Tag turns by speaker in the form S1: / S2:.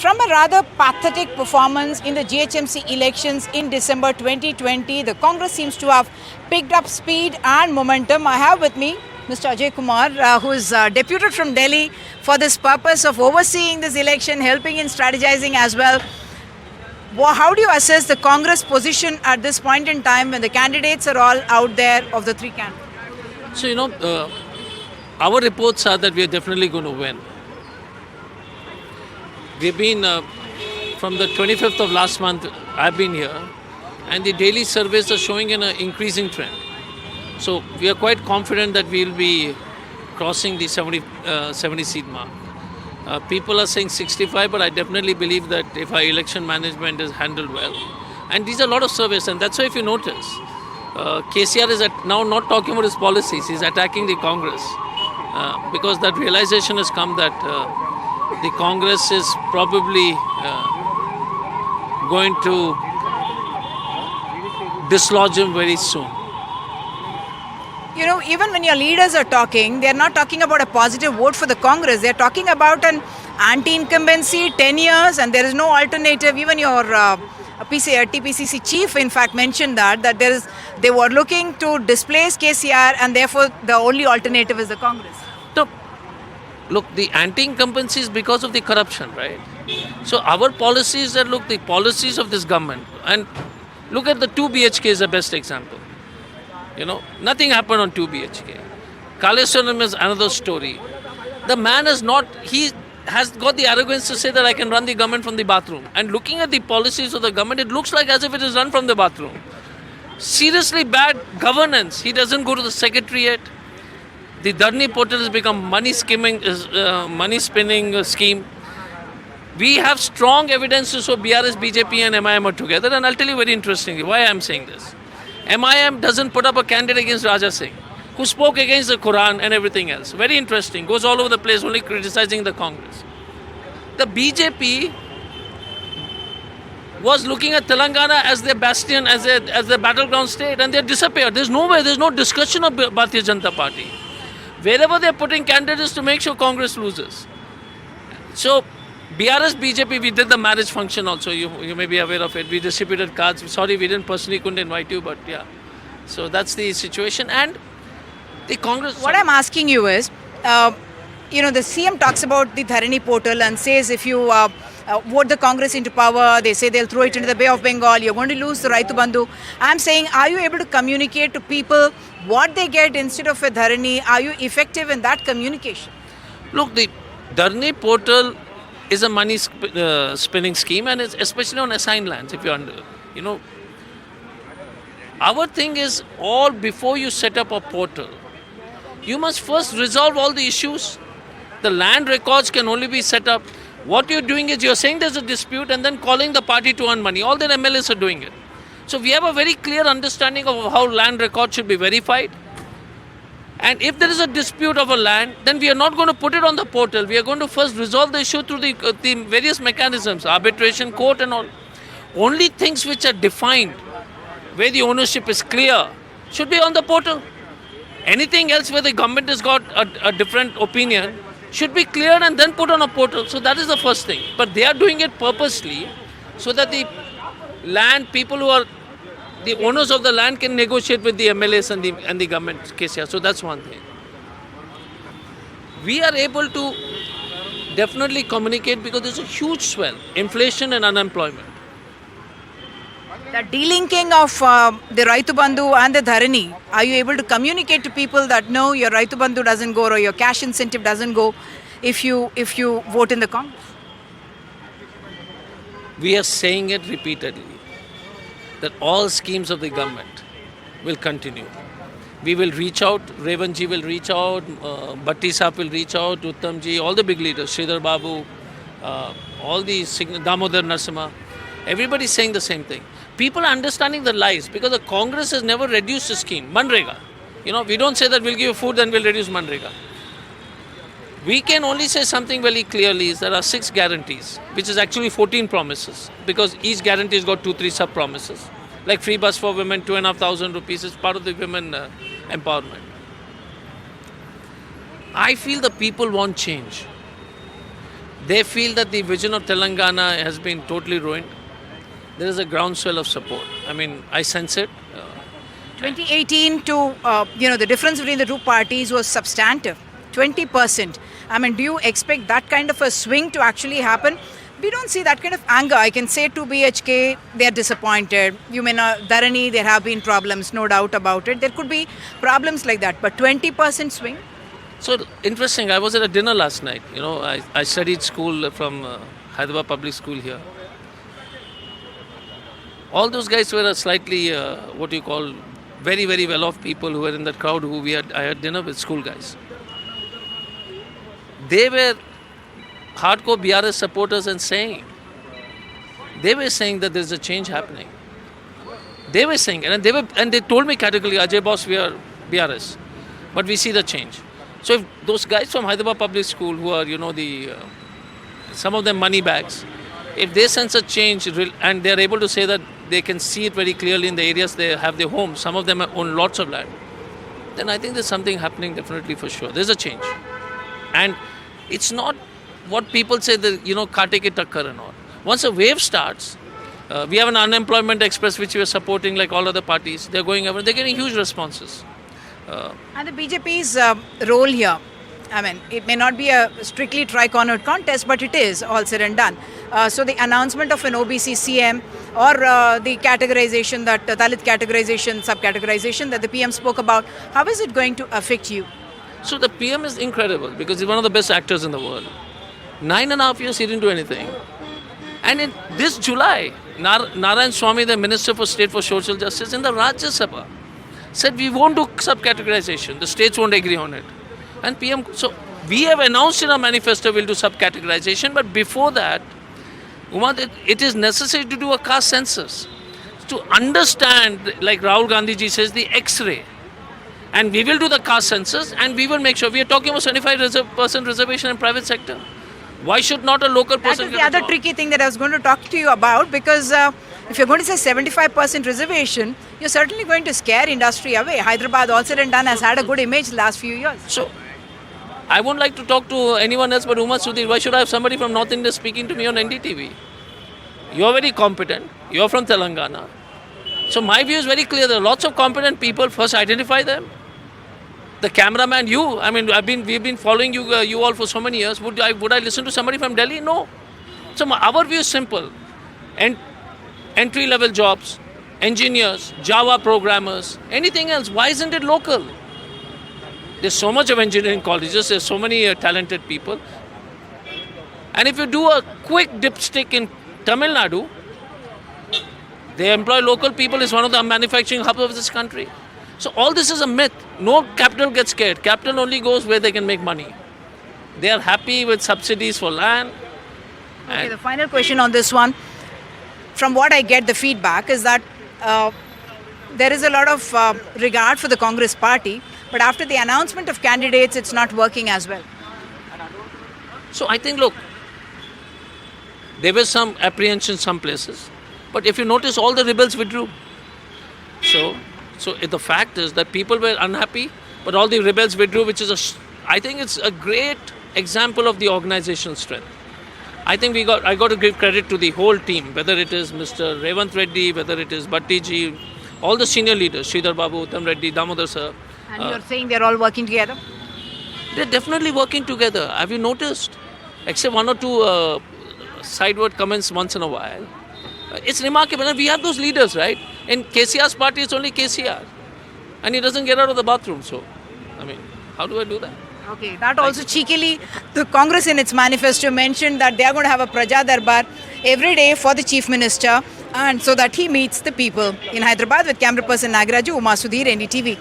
S1: From a rather pathetic performance in the GHMC elections in December 2020, the Congress seems to have picked up speed and momentum. I have with me Mr. Ajoy Kumar, who is deputed from Delhi for this purpose of overseeing this election, helping in strategizing as well. How do you assess the Congress position at this point in time when the candidates are all out there of the three candidates?
S2: So, our reports are that we are definitely going to win. We've been, from the 25th of last month, I've been here, and the daily surveys are showing an increasing trend. So we are quite confident that we'll be crossing the 70 seat mark. People are saying 65, but I definitely believe that if our election management is handled well, and these are a lot of surveys, and that's why if you notice, KCR is now not talking about his policies, he's attacking the Congress, because that realization has come that the Congress is probably going to dislodge him very soon.
S1: You know, even when your leaders are talking, they're not talking about a positive vote for the Congress. They're talking about an anti-incumbency, 10 years, and there is no alternative. Even your TPCC chief, in fact, mentioned that they were looking to displace KCR, and therefore the only alternative is the Congress.
S2: So, look, the anti-incumbency is because of the corruption, right? So our policies are, the policies of this government, and look at the 2 BHK is the best example. Nothing happened on 2 BHK. Kaleshwaram is another story. The man has got the arrogance to say that I can run the government from the bathroom. And looking at the policies of the government, it looks like as if it is run from the bathroom. Seriously bad governance. He doesn't go to the secretariat. The Dharani portal has become money spinning scheme. We have strong evidence to show BRS, BJP and MIM are together, and I'll tell you very interestingly why I'm saying this. MIM doesn't put up a candidate against Raja Singh, who spoke against the Quran and everything else. Very interesting. Goes all over the place only criticizing the Congress. The BJP was looking at Telangana as their bastion, as their battleground state, and they disappeared. There's no discussion of Bharatiya Janata Party. Wherever they're putting candidates to make sure Congress loses. So, BRS, BJP, we did the marriage function also. You may be aware of it. We distributed cards. Sorry, we couldn't invite you, but yeah. So that's the situation. And the Congress...
S1: What I'm asking you is, the CM talks about the Dharani portal and says if you vote the Congress into power, they say they'll throw it into the Bay of Bengal, you're going to lose the Raitu Bandhu. I'm saying, are you able to communicate to people what they get instead of a Dharani? Are you effective in that communication?
S2: Look, the Dharani portal is a money spinning scheme, and it's especially on assigned lands. If you're our thing is all before you set up a portal, you must first resolve all the issues. The land records can only be set up. What you're doing is you're saying there's a dispute and then calling the party to earn money. All the MLAs are doing it. So we have a very clear understanding of how land records should be verified. And if there is a dispute of a land, then we are not going to put it on the portal. We are going to first resolve the issue through the various mechanisms, arbitration, court and all. Only things which are defined, where the ownership is clear, should be on the portal. Anything else where the government has got a different opinion should be cleared and then put on a portal. So that is the first thing. But they are doing it purposely so that the land, people who are the owners of the land can negotiate with the MLAs and the government KCR. So that's one thing. We are able to definitely communicate because there's a huge swell, inflation and unemployment.
S1: The delinking of the Raitu Bandhu and the Dharani, are you able to communicate to people that no, your Raitu Bandhu doesn't go or your cash incentive doesn't go if you vote in the Congress?
S2: We are saying it repeatedly, that all schemes of the government will continue. We will reach out, Revanji will reach out, Bhatti Saab will reach out, Uttamji, all the big leaders, Sridhar Babu, all the Damodar Narasimha, everybody is saying the same thing. People are understanding the lies because the Congress has never reduced the scheme, Manrega. We don't say that we'll give you food then we'll reduce Manrega. We can only say something very clearly is there are 6 guarantees, which is actually 14 promises because each guarantee has got 2-3 sub-promises. Like free bus for women, 2,500 rupees is part of the women empowerment. I feel the people want change. They feel that the vision of Telangana has been totally ruined. There is a groundswell of support. I mean, I sense it.
S1: 2018 to, the difference between the two parties was substantive, 20%. I mean, do you expect that kind of a swing to actually happen? We don't see that kind of anger. I can say to BHK, they're disappointed. You may not, Dharani, there have been problems, no doubt about it. There could be problems like that, but 20% swing?
S2: So interesting, I was at a dinner last night. I studied school from Hyderabad Public School here. All those guys were a slightly, very, very well-off people who were in that crowd I had dinner with, school guys. They were hardcore BRS supporters and they were saying that there's a change happening. They were saying, and they told me categorically, Ajay boss, we are BRS, but we see the change. So if those guys from Hyderabad Public School who are, some of them money bags, if they sense a change and they're able to say that they can see it very clearly in the areas they have their homes, some of them own lots of land, then I think there's something happening definitely for sure. There's a change. And it's not what people say that, kate ke takkar and all. Once a wave starts, we have an unemployment express which we are supporting like all other parties. They're going over, they're getting huge responses.
S1: And the BJP's role here, I mean, it may not be a strictly tri-cornered contest, but it is all said and done. So the announcement of an OBC CM or the categorization, that Dalit categorization, subcategorization that the PM spoke about, how is it going to affect you?
S2: So the PM is incredible because he's one of the best actors in the world. 9.5 years he didn't do anything. And in this July, Narayan Swamy, the Minister for State for Social Justice in the Rajya Sabha, said we won't do subcategorization. The states won't agree on it. And PM, so we have announced in our manifesto we'll do subcategorization, but before that, Umar, it is necessary to do a caste census to understand, like Rahul Gandhi ji says, the X-ray. And we will do the caste census and we will make sure. We are talking about 75% reservation in private sector. Why should not a local person
S1: get a job? That is the other tricky thing that I was going to talk to you about, because if you're going to say 75% reservation, you're certainly going to scare industry away. Hyderabad, all said and done, has had a good image last few years.
S2: So, I won't like to talk to anyone else but Sudhir. Why should I have somebody from North India speaking to me on NDTV? You're very competent. You're from Telangana. So my view is very clear. There are lots of competent people. First, identify them. The cameraman, you. I mean, we've been following you all for so many years. Would I listen to somebody from Delhi? No. So our view is simple. Entry-level jobs, engineers, Java programmers, anything else. Why isn't it local? There's so much of engineering colleges. There's so many talented people. And if you do a quick dipstick in Tamil Nadu, they employ local people. It's one of the manufacturing hubs of this country. So all this is a myth. No capital gets scared. Capital only goes where they can make money. They are happy with subsidies for land.
S1: Okay, the final question on this one. From what I get, the feedback is that there is a lot of regard for the Congress party, but after the announcement of candidates, it's not working as well.
S2: So I think, look, there was some apprehension in some places, but if you notice, all the rebels withdrew. So the fact is that people were unhappy, but all the rebels withdrew, which is I think it's a great example of the organizational strength. I think I got to give credit to the whole team, whether it is Mr. Revant Reddy, whether it is Bhatti ji, all the senior leaders, Sridhar Babu, Uttam Reddy, Damodar sir.
S1: And you're saying they're all working together?
S2: They're definitely working together. Have you noticed? Except one or two sideward comments once in a while. It's remarkable. And we have those leaders, right? In KCR's party, it's only KCR. And he doesn't get out of the bathroom. So, I mean, how do I do that?
S1: Okay, that also cheekily, the Congress in its manifesto mentioned that they are going to have a Praja Darbar every day for the Chief Minister, and so that he meets the people. In Hyderabad with camera person Nagaraju, Sudhir, NDTV.